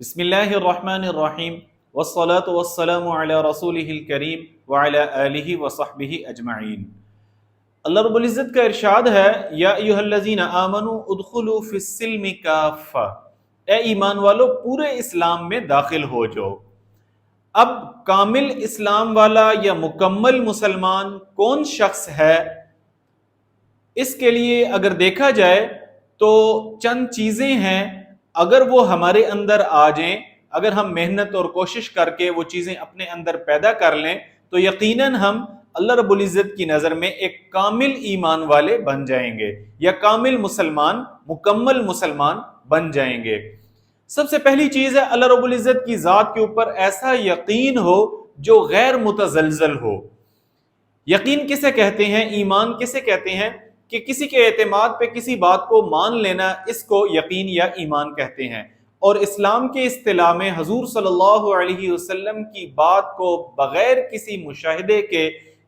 بسم اللہ الرحمن الرحیم والصلاة والسلام علی رسولہ الکریم وعلی آلہ وصحبہ اجمعین۔ اللہ رب العزت کا ارشاد ہے، یا ایہا الذین آمنوا ادخلوا فی السلم کافہ، اے ایمان والو پورے اسلام میں داخل ہو جاؤ۔ اب کامل اسلام والا یا مکمل مسلمان کون شخص ہے؟ اس کے لیے اگر دیکھا جائے تو چند چیزیں ہیں، اگر وہ ہمارے اندر آ جائیں، اگر ہم محنت اور کوشش کر کے وہ چیزیں اپنے اندر پیدا کر لیں تو یقیناً ہم اللہ رب العزت کی نظر میں ایک کامل ایمان والے بن جائیں گے یا کامل مسلمان، مکمل مسلمان بن جائیں گے۔ سب سے پہلی چیز ہے اللہ رب العزت کی ذات کے اوپر ایسا یقین ہو جو غیر متزلزل ہو۔ یقین کسے کہتے ہیں، ایمان کسے کہتے ہیں کہ کسی کے اعتماد پہ کسی بات کو مان لینا، اس کو یقین یا ایمان کہتے ہیں۔ اور اسلام کے اصطلاح میں حضور صلی اللہ علیہ وسلم کی بات کو بغیر کسی مشاہدے کے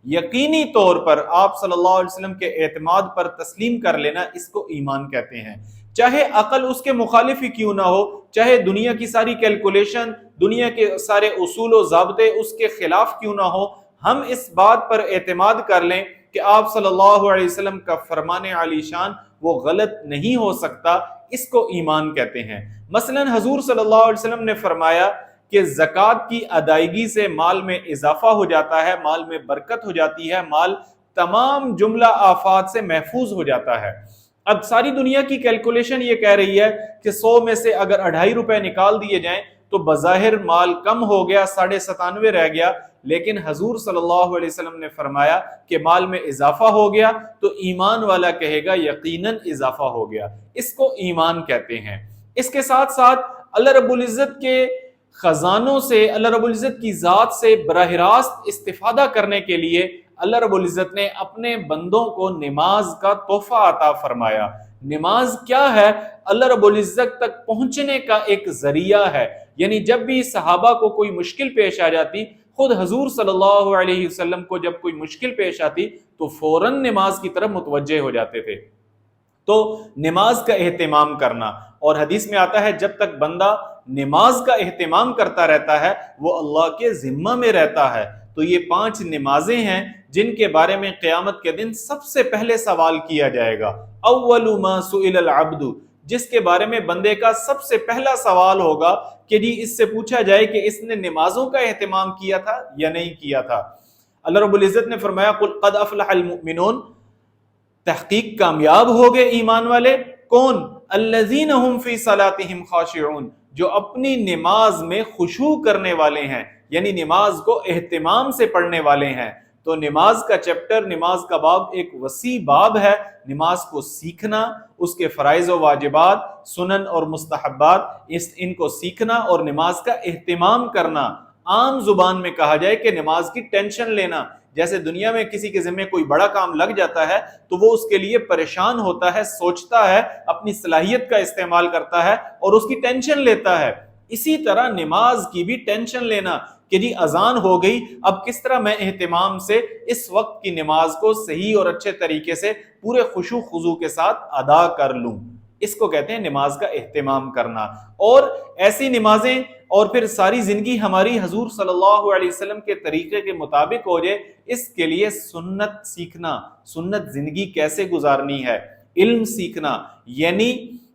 یقینی طور پر آپ صلی اللہ علیہ وسلم کے اعتماد پر تسلیم کر لینا، اس کو ایمان کہتے ہیں۔ چاہے عقل اس کے مخالف ہی کیوں نہ ہو، چاہے دنیا کی ساری کیلکولیشن، دنیا کے سارے اصول و ضابطے اس کے خلاف کیوں نہ ہو، ہم اس بات پر اعتماد کر لیں کہ آپ صلی اللہ علیہ وسلم کا فرمان علی شان وہ غلط نہیں ہو سکتا، اس کو ایمان کہتے ہیں۔ مثلا حضور صلی اللہ علیہ وسلم نے فرمایا کہ زکوٰۃ کی ادائیگی سے مال میں اضافہ ہو جاتا ہے، مال میں برکت ہو جاتی ہے، مال تمام جملہ آفات سے محفوظ ہو جاتا ہے۔ اب ساری دنیا کی کیلکولیشن یہ کہہ رہی ہے کہ 100 میں سے اگر 2.5 روپے نکال دیے جائیں تو بظاہر مال کم ہو گیا، 97.5 رہ گیا، لیکن حضور صلی اللہ علیہ وسلم نے فرمایا کہ مال میں اضافہ ہو گیا تو ایمان والا کہے گا یقیناً اضافہ ہو گیا، اس کو ایمان کہتے ہیں۔ اس کے ساتھ ساتھ اللہ رب العزت کے خزانوں سے، اللہ رب العزت کی ذات سے براہ راست استفادہ کرنے کے لیے اللہ رب العزت نے اپنے بندوں کو نماز کا تحفہ عطا فرمایا۔ نماز کیا ہے؟ اللہ رب العزت تک پہنچنے کا ایک ذریعہ ہے۔ یعنی جب بھی صحابہ کو کوئی مشکل پیش آ جاتی، خود حضور صلی اللہ علیہ وسلم کو جب کوئی مشکل پیش آتی تو فوراً نماز کی طرف متوجہ ہو جاتے تھے۔ تو نماز کا اہتمام کرنا، اور حدیث میں آتا ہے جب تک بندہ نماز کا اہتمام کرتا رہتا ہے وہ اللہ کے ذمہ میں رہتا ہے۔ تو یہ 5 نمازیں ہیں جن کے بارے میں قیامت کے دن سب سے پہلے سوال کیا جائے گا۔ اول ما سئل العبد، جس کے بارے میں بندے کا سب سے پہلا سوال ہوگا کہ جی اس سے پوچھا جائے کہ اس نے نمازوں کا اہتمام کیا تھا یا نہیں کیا تھا۔ اللہ رب العزت نے فرمایا قل قد افلح المؤمنون، تحقیق کامیاب ہو گئے ایمان والے۔ کون؟ الذین هم فی صلاتہم خاشعون، جو اپنی نماز میں خشوع کرنے والے ہیں، یعنی نماز کو اہتمام سے پڑھنے والے ہیں۔ تو نماز کا چیپٹر، نماز کا باب ایک وسیع باب ہے۔ نماز کو سیکھنا، اس کے فرائض و واجبات، سنن اور مستحبات، ان کو سیکھنا اور نماز کا اہتمام کرنا۔ عام زبان میں کہا جائے کہ نماز کی ٹینشن لینا۔ جیسے دنیا میں کسی کے ذمہ کوئی بڑا کام لگ جاتا ہے تو وہ اس کے لیے پریشان ہوتا ہے، سوچتا ہے، اپنی صلاحیت کا استعمال کرتا ہے اور اس کی ٹینشن لیتا ہے۔ اسی طرح نماز کی بھی ٹینشن لینا کہ جی اذان ہو گئی، اب کس طرح میں اہتمام سے اس وقت کی نماز کو صحیح اور اچھے طریقے سے پورے خشوع خضوع کے ساتھ ادا کر لوں، اس کو کہتے ہیں نماز کا اہتمام کرنا۔ اور ایسی نمازیں اور پھر ساری زندگی ہماری حضور صلی اللہ علیہ وسلم کے طریقے کے مطابق ہو جائے، اس کے لیے سنت سیکھنا، سنت زندگی کیسے گزارنی ہے، علم سیکھنا، یعنی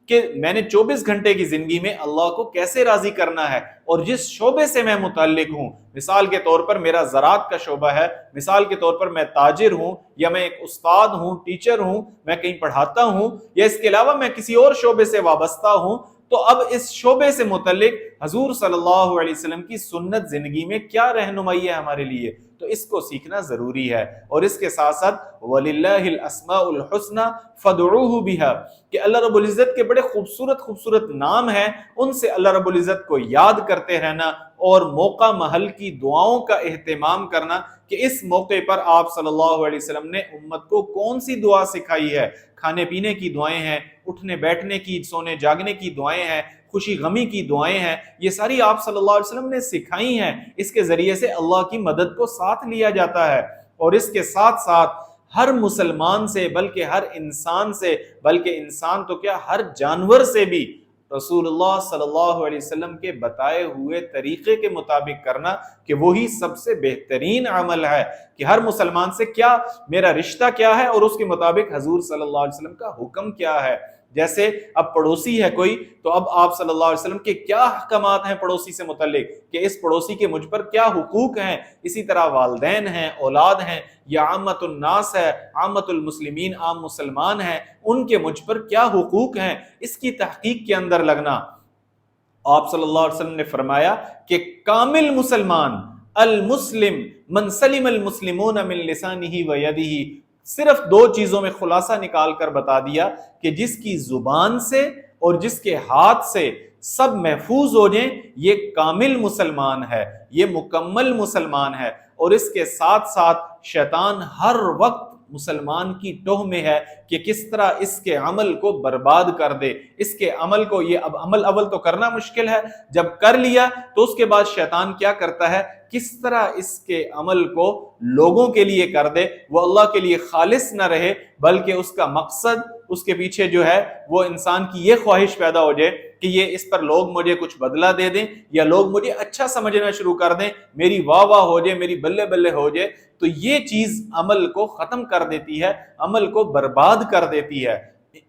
کہ میں نے 24 گھنٹے کی زندگی میں اللہ کو کیسے راضی کرنا ہے، اور جس شعبے سے میں متعلق ہوں، مثال کے طور پر میرا زراعت کا شعبہ ہے، مثال کے طور پر میں تاجر ہوں، یا میں ایک استاد ہوں، ٹیچر ہوں، میں کہیں پڑھاتا ہوں، یا اس کے علاوہ میں کسی اور شعبے سے وابستہ ہوں، تو اب اس شعبے سے متعلق حضور صلی اللہ علیہ وسلم کی سنت زندگی میں کیا رہنمائی ہے ہمارے لیے، تو اس کو سیکھنا ضروری ہے۔ اور اس کے ساتھ ساتھ وَلِلَّهِ الْأَسْمَاءُ الْحُسْنَى فَادْعُوهُ بِهَا، کہ اللہ رب العزت کے بڑے خوبصورت خوبصورت نام ہیں، ان سے اللہ رب العزت کو یاد کرتے رہنا اور موقع محل کی دعاؤں کا اہتمام کرنا کہ اس موقع پر آپ صلی اللہ علیہ وسلم نے امت کو کون سی دعا سکھائی ہے۔ کھانے پینے کی دعائیں ہیں، اٹھنے بیٹھنے کی، سونے جاگنے کی دعائیں ہیں، خوشی غمی کی دعائیں ہیں، یہ ساری آپ صلی اللہ علیہ وسلم نے سکھائی ہیں۔ اس کے ذریعے سے اللہ کی مدد کو ساتھ لیا جاتا ہے۔ اور اس کے ساتھ ساتھ ہر مسلمان سے، بلکہ ہر انسان سے، بلکہ انسان تو کیا ہر جانور سے بھی رسول اللہ صلی اللہ علیہ وسلم کے بتائے ہوئے طریقے کے مطابق کرنا کہ وہی سب سے بہترین عمل ہے، کہ ہر مسلمان سے کیا میرا رشتہ کیا ہے اور اس کے مطابق حضور صلی اللہ علیہ وسلم کا حکم کیا ہے۔ جیسے اب پڑوسی ہے کوئی، تو اب آپ صلی اللہ علیہ وسلم کے کیا احکامات ہیں پڑوسی سے متعلق، کہ اس پڑوسی کے مجھ پر کیا حقوق ہیں۔ اسی طرح والدین ہیں، اولاد ہیں، یا عامت الناس ہے، عامت المسلمین، عام مسلمان ہیں، ان کے مجھ پر کیا حقوق ہیں، اس کی تحقیق کے اندر لگنا۔ آپ صلی اللہ علیہ وسلم نے فرمایا کہ کامل مسلمان المسلم من سلم المسلمون من لسانہ و یدہ، صرف دو چیزوں میں خلاصہ نکال کر بتا دیا کہ جس کی زبان سے اور جس کے ہاتھ سے سب محفوظ ہو جائیں، یہ کامل مسلمان ہے، یہ مکمل مسلمان ہے۔ اور اس کے ساتھ ساتھ شیطان ہر وقت مسلمان کی ٹوہ میں ہے کہ کس طرح اس کے عمل کو برباد کر دے، اس کے عمل کو، یہ اب عمل اول تو کرنا مشکل ہے، جب کر لیا تو اس کے بعد شیطان کیا کرتا ہے، کس طرح اس کے عمل کو لوگوں کے لیے کر دے، وہ اللہ کے لیے خالص نہ رہے، بلکہ اس کا مقصد، اس کے پیچھے جو ہے وہ انسان کی یہ خواہش پیدا ہو جائے کہ یہ اس پر لوگ مجھے کچھ بدلہ دے دیں، یا لوگ مجھے اچھا سمجھنا شروع کر دیں، میری واہ واہ ہو جائے، میری بلے بلے ہو جائے۔ تو یہ چیز عمل کو ختم کر دیتی ہے، عمل کو برباد کر دیتی ہے۔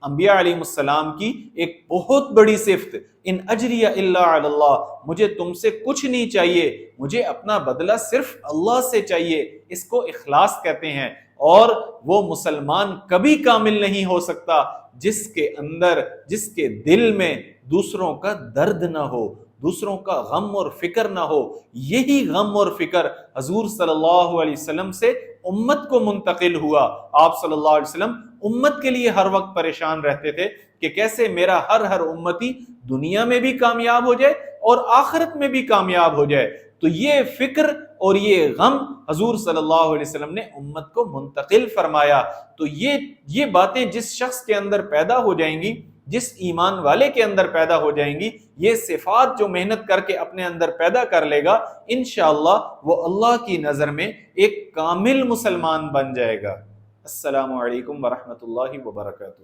انبیاء علیہ السلام کی ایک بہت بڑی صفت، ان اجری الا علی اللہ، مجھے تم سے کچھ نہیں چاہیے، مجھے اپنا بدلہ صرف اللہ سے چاہیے، اس کو اخلاص کہتے ہیں۔ اور وہ مسلمان کبھی کامل نہیں ہو سکتا جس کے اندر، جس کے دل میں دوسروں کا درد نہ ہو، دوسروں کا غم اور فکر نہ ہو۔ یہی غم اور فکر حضور صلی اللہ علیہ وسلم سے امت کو منتقل ہوا۔ آپ صلی اللہ علیہ وسلم امت کے لیے ہر وقت پریشان رہتے تھے کہ کیسے میرا ہر امتی دنیا میں بھی کامیاب ہو جائے اور آخرت میں بھی کامیاب ہو جائے۔ تو یہ فکر اور یہ غم حضور صلی اللہ علیہ وسلم نے امت کو منتقل فرمایا۔ تو یہ باتیں جس شخص کے اندر پیدا ہو جائیں گی، جس ایمان والے کے اندر پیدا ہو جائیں گی، یہ صفات جو محنت کر کے اپنے اندر پیدا کر لے گا، انشاءاللہ وہ اللہ کی نظر میں ایک کامل مسلمان بن جائے گا۔ السلام علیکم ورحمۃ اللہ وبرکاتہ۔